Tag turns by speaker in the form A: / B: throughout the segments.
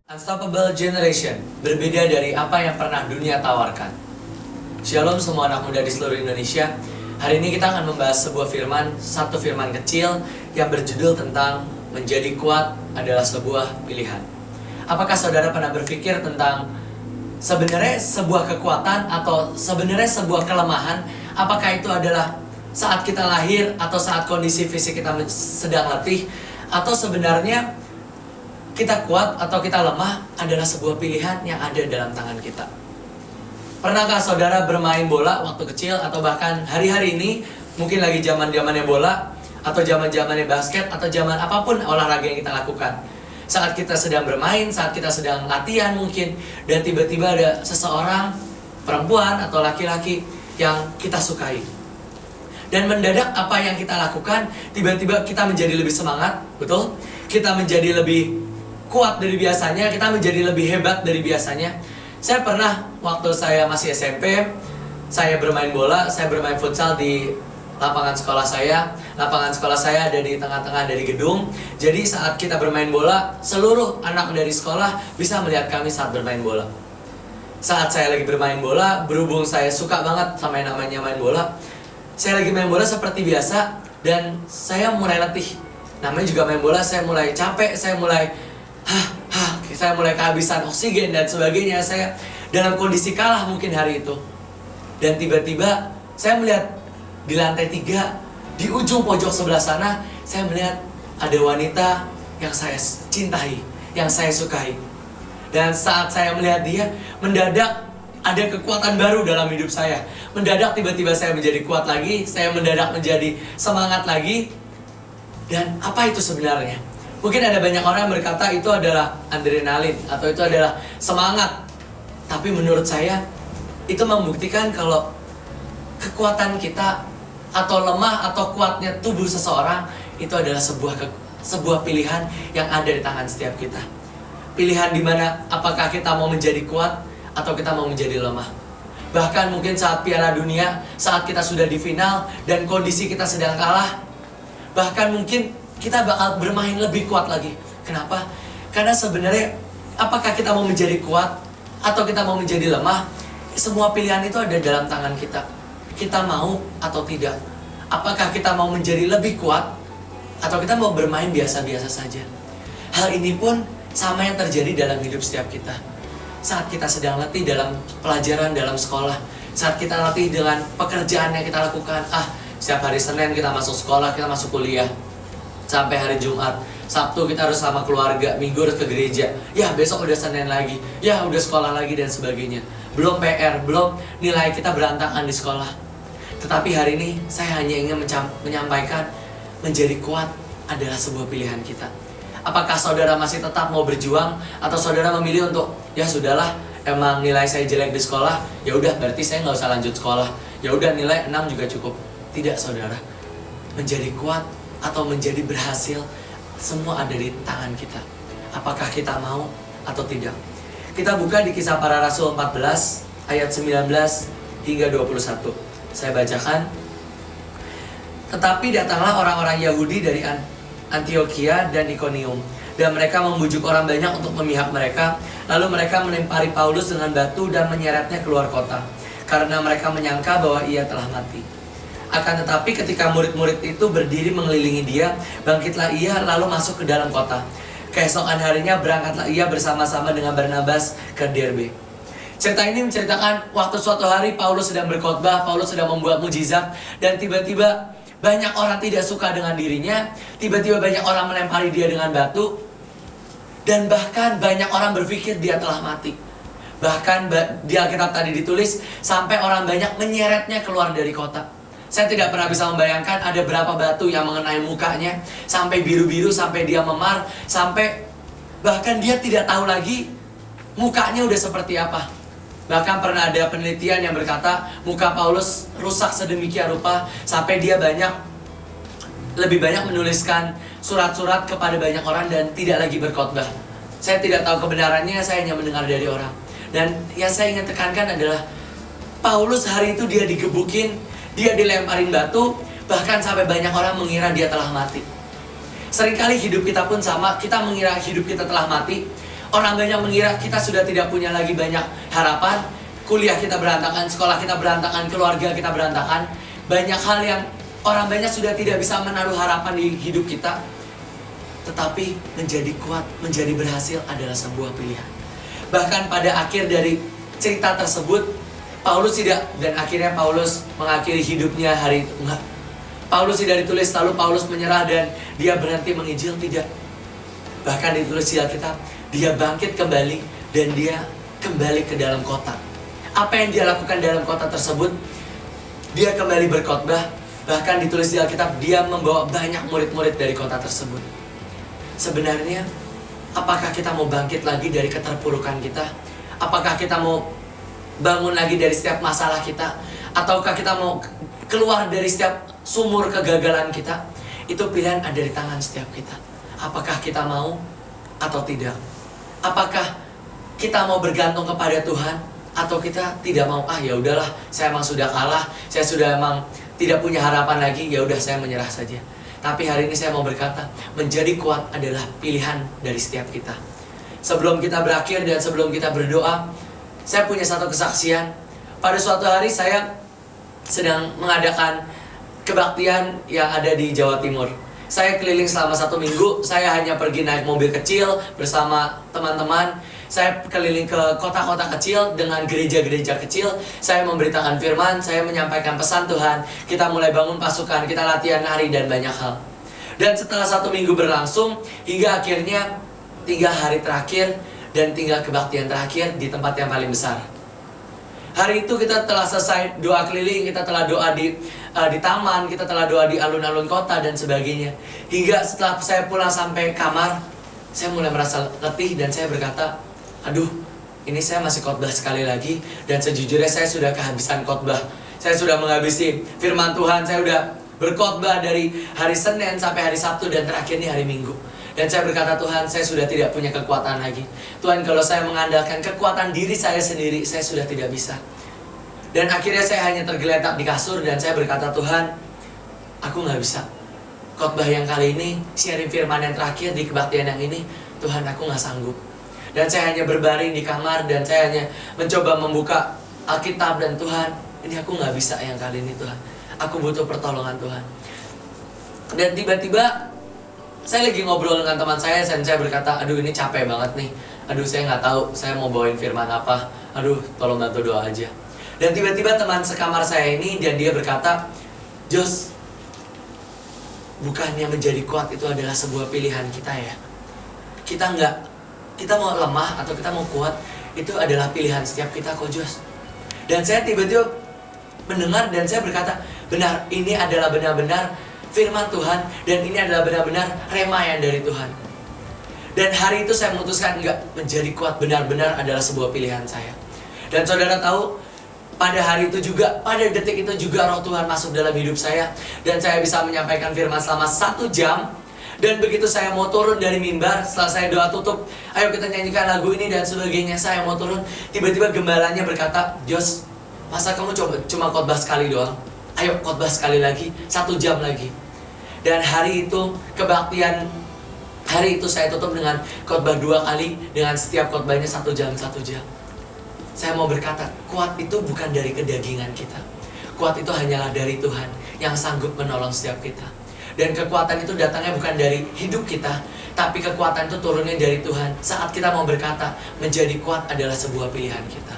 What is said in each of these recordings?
A: Unstoppable Generation, berbeda dari apa yang pernah dunia tawarkan. Shalom semua anak muda di seluruh Indonesia. Hari ini kita akan membahas sebuah firman, satu firman kecil yang berjudul tentang menjadi kuat adalah sebuah pilihan. Apakah saudara pernah berpikir tentang sebenarnya sebuah kekuatan atau sebenarnya sebuah kelemahan? Apakah itu adalah saat kita lahir atau saat kondisi fisik kita sedang letih? Atau sebenarnya kita kuat atau kita lemah adalah sebuah pilihan yang ada dalam tangan kita. Pernahkah saudara bermain bola waktu kecil atau bahkan hari-hari ini mungkin lagi zaman-zamannya bola atau zaman-zamannya basket atau zaman apapun olahraga yang kita lakukan. Saat kita sedang bermain, saat kita sedang latihan mungkin, dan tiba-tiba ada seseorang, perempuan atau laki-laki yang kita sukai. Dan mendadak apa yang kita lakukan, tiba-tiba kita menjadi lebih semangat, betul? Kita menjadi lebih kuat dari biasanya, kita menjadi lebih hebat dari biasanya. Saya pernah waktu saya masih SMP, saya bermain bola, saya bermain futsal di lapangan sekolah saya. Lapangan sekolah saya ada di tengah-tengah dari gedung. Jadi saat kita bermain bola, seluruh anak dari sekolah bisa melihat kami saat bermain bola. Saat saya lagi bermain bola, berhubung saya suka banget sama yang namanya main bola, saya lagi main bola seperti biasa dan saya mulai letih. Namanya juga main bola, saya mulai capek, saya mulai kehabisan oksigen dan sebagainya. Saya dalam kondisi kalah mungkin hari itu. Dan tiba-tiba saya melihat di lantai 3, di ujung pojok sebelah sana, saya melihat ada wanita yang saya cintai, yang saya sukai. Dan saat saya melihat dia, mendadak ada kekuatan baru dalam hidup saya. Mendadak tiba-tiba saya menjadi kuat lagi, saya mendadak menjadi semangat lagi. Dan apa itu sebenarnya? Mungkin ada banyak orang yang berkata itu adalah adrenalin atau itu adalah semangat. Tapi menurut saya itu membuktikan kalau kekuatan kita atau lemah atau kuatnya tubuh seseorang itu adalah sebuah pilihan yang ada di tangan setiap kita. Pilihan di mana apakah kita mau menjadi kuat atau kita mau menjadi lemah. Bahkan mungkin saat Piala Dunia, saat kita sudah di final dan kondisi kita sedang kalah, bahkan mungkin kita bakal bermain lebih kuat lagi. Kenapa? Karena sebenarnya apakah kita mau menjadi kuat atau kita mau menjadi lemah, semua pilihan itu ada dalam tangan kita. Kita mau atau tidak. Apakah kita mau menjadi lebih kuat atau kita mau bermain biasa-biasa saja. Hal ini pun sama yang terjadi dalam hidup setiap kita. Saat kita sedang letih dalam pelajaran dalam sekolah, saat kita letih dengan pekerjaan yang kita lakukan, setiap hari Senin kita masuk sekolah, kita masuk kuliah, sampai hari Jumat, Sabtu kita harus sama keluarga, Minggu harus ke gereja, ya besok udah Senin lagi, ya udah sekolah lagi dan sebagainya. Belum PR, belum nilai kita berantakan di sekolah. Tetapi hari ini saya hanya ingin menyampaikan menjadi kuat adalah sebuah pilihan kita. Apakah saudara masih tetap mau berjuang atau saudara memilih untuk ya sudahlah, emang nilai saya jelek di sekolah, ya udah berarti saya nggak usah lanjut sekolah, ya udah nilai 6 juga cukup. Tidak saudara, menjadi kuat atau menjadi berhasil semua ada di tangan kita. Apakah kita mau atau tidak? Kita buka di Kisah Para Rasul 14 ayat 19 hingga 21. Saya bacakan. Tetapi datanglah orang-orang Yahudi dari Antioquia dan Ikonium, dan mereka membujuk orang banyak untuk memihak mereka. Lalu mereka melempari Paulus dengan batu dan menyeretnya keluar kota, karena mereka menyangka bahwa ia telah mati. Akan tetapi ketika murid-murid itu berdiri mengelilingi dia, bangkitlah ia lalu masuk ke dalam kota. Keesokan harinya berangkatlah ia bersama-sama dengan Barnabas ke Derbe. Cerita ini menceritakan waktu suatu hari Paulus sedang berkhotbah, Paulus sedang membuat mujizat, dan tiba-tiba banyak orang tidak suka dengan dirinya. Tiba-tiba banyak orang melempari dia dengan batu, dan bahkan banyak orang berpikir dia telah mati. Bahkan di Alkitab tadi ditulis sampai orang banyak menyeretnya keluar dari kota. Saya tidak pernah bisa membayangkan ada berapa batu yang mengenai mukanya, sampai biru-biru, sampai dia memar, sampai bahkan dia tidak tahu lagi mukanya udah seperti apa. Bahkan pernah ada penelitian yang berkata muka Paulus rusak sedemikian rupa sampai dia lebih banyak menuliskan surat-surat kepada banyak orang dan tidak lagi berkhotbah. Saya tidak tahu kebenarannya, saya hanya mendengar dari orang. Dan yang saya ingin tekankan adalah Paulus hari itu dia digebukin, dia dilemparin batu, bahkan sampai banyak orang mengira dia telah mati. Seringkali hidup kita pun sama, kita mengira hidup kita telah mati. Orang banyak mengira kita sudah tidak punya lagi banyak harapan. Kuliah kita berantakan, sekolah kita berantakan, keluarga kita berantakan. Banyak hal yang orang banyak sudah tidak bisa menaruh harapan di hidup kita. Tetapi menjadi kuat, menjadi berhasil adalah sebuah pilihan. Bahkan pada akhir dari cerita tersebut, Paulus tidak, dan akhirnya Paulus mengakhiri hidupnya hari itu. Enggak. Paulus tidak ditulis lalu Paulus menyerah dan dia berhenti menginjil, tidak. Bahkan ditulis di Alkitab, dia bangkit kembali dan dia kembali ke dalam kota. Apa yang dia lakukan dalam kota tersebut? Dia kembali berkhotbah. Bahkan ditulis di Alkitab, dia membawa banyak murid-murid dari kota tersebut. Sebenarnya, apakah kita mau bangkit lagi dari keterpurukan kita? Apakah kita mau bangun lagi dari setiap masalah kita? Ataukah kita mau keluar dari setiap sumur kegagalan kita? Itu pilihan ada di tangan setiap kita. Apakah kita mau atau tidak? Apakah kita mau bergantung kepada Tuhan atau kita tidak mau? Ya udahlah, saya emang sudah kalah, saya sudah emang tidak punya harapan lagi, ya udah saya menyerah saja. Tapi hari ini saya mau berkata, menjadi kuat adalah pilihan dari setiap kita. Sebelum kita berakhir dan sebelum kita berdoa, saya punya satu kesaksian. Pada suatu hari saya sedang mengadakan kebaktian yang ada di Jawa Timur. Saya keliling selama 1 minggu. Saya hanya pergi naik mobil kecil bersama teman-teman. Saya keliling ke kota-kota kecil dengan gereja-gereja kecil. Saya memberitakan firman, saya menyampaikan pesan Tuhan. Kita mulai bangun pasukan, kita latihan nari dan banyak hal. Dan setelah 1 minggu berlangsung, hingga akhirnya 3 hari terakhir dan tinggal kebaktian terakhir di tempat yang paling besar. Hari itu kita telah selesai doa keliling, kita telah doa di taman, kita telah doa di alun-alun kota dan sebagainya. Hingga setelah saya pulang sampai kamar, saya mulai merasa letih dan saya berkata, aduh, ini saya masih khotbah sekali lagi. Dan sejujurnya saya sudah kehabisan khotbah. Saya sudah menghabisi firman Tuhan, saya sudah berkhotbah dari hari Senin sampai hari Sabtu dan terakhir ini hari Minggu. Dan saya berkata, Tuhan, saya sudah tidak punya kekuatan lagi. Tuhan, kalau saya mengandalkan kekuatan diri saya sendiri, saya sudah tidak bisa. Dan akhirnya saya hanya tergeletak di kasur dan saya berkata, Tuhan, aku gak bisa. Khotbah yang kali ini, sharing firman yang terakhir di kebaktian yang ini, Tuhan, aku gak sanggup. Dan saya hanya berbaring di kamar dan saya hanya mencoba membuka Alkitab dan Tuhan, ini aku gak bisa yang kali ini, Tuhan. Aku butuh pertolongan Tuhan. Dan tiba-tiba saya lagi ngobrol dengan teman saya dan saya berkata, aduh ini capek banget nih. Aduh saya nggak tahu saya mau bawain firman apa. Aduh tolong bantu doa aja. Dan tiba-tiba teman sekamar saya ini dan dia berkata, Jos, bukannya menjadi kuat itu adalah sebuah pilihan kita ya. Kita mau lemah atau kita mau kuat, itu adalah pilihan setiap kita kok Jos. Dan saya tiba-tiba mendengar dan saya berkata, benar, ini adalah benar-benar firman Tuhan dan ini adalah benar-benar rema dari Tuhan. Dan hari itu saya memutuskan enggak, menjadi kuat benar-benar adalah sebuah pilihan saya. Dan saudara tahu, pada hari itu juga, pada detik itu juga roh Tuhan masuk dalam hidup saya dan saya bisa menyampaikan firman selama 1 jam. Dan begitu saya mau turun dari mimbar, setelah saya doa tutup, ayo kita nyanyikan lagu ini dan sebagainya, saya mau turun, tiba-tiba gembalanya berkata, Jos, masa kamu cuma khotbah sekali doang? Ayo khotbah sekali lagi, 1 jam lagi. Dan hari itu kebaktian, hari itu saya tutup dengan khotbah 2 kali, dengan setiap khotbahnya 1 jam. Saya mau berkata, kuat itu bukan dari kedagingan kita. Kuat itu hanyalah dari Tuhan yang sanggup menolong setiap kita. Dan kekuatan itu datangnya bukan dari hidup kita, tapi kekuatan itu turunnya dari Tuhan. Saat kita mau berkata, menjadi kuat adalah sebuah pilihan kita.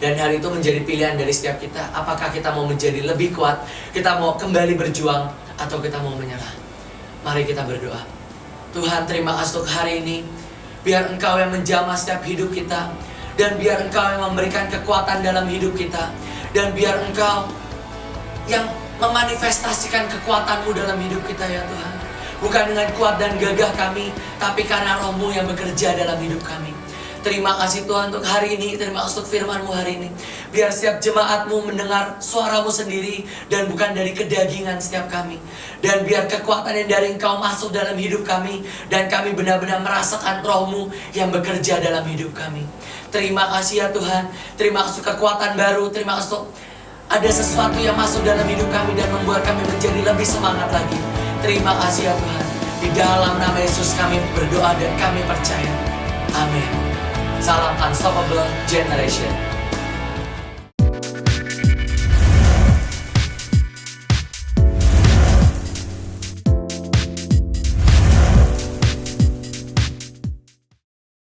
A: Dan hari itu menjadi pilihan dari setiap kita. Apakah kita mau menjadi lebih kuat, kita mau kembali berjuang, atau kita mau menyerah? Mari kita berdoa. Tuhan, terima kasih untuk hari ini. Biar Engkau yang menjamah setiap hidup kita, dan biar Engkau yang memberikan kekuatan dalam hidup kita, dan biar Engkau yang memanifestasikan kekuatan-Mu dalam hidup kita ya Tuhan. Bukan dengan kuat dan gagah kami, tapi karena Roh-Mu yang bekerja dalam hidup kami. Terima kasih Tuhan untuk hari ini. Terima kasih untuk firman-Mu hari ini. Biar setiap jemaat-Mu mendengar suara-Mu sendiri dan bukan dari kedagingan setiap kami. Dan biar kekuatan yang dari Engkau masuk dalam hidup kami, dan kami benar-benar merasakan Roh-Mu yang bekerja dalam hidup kami. Terima kasih ya Tuhan. Terima kasih kekuatan baru. Terima kasih untuk ada sesuatu yang masuk dalam hidup kami dan membuat kami menjadi lebih semangat lagi. Terima kasih ya Tuhan. Di dalam nama Yesus kami berdoa dan kami percaya. Amin. Salam Unstoppable Generation.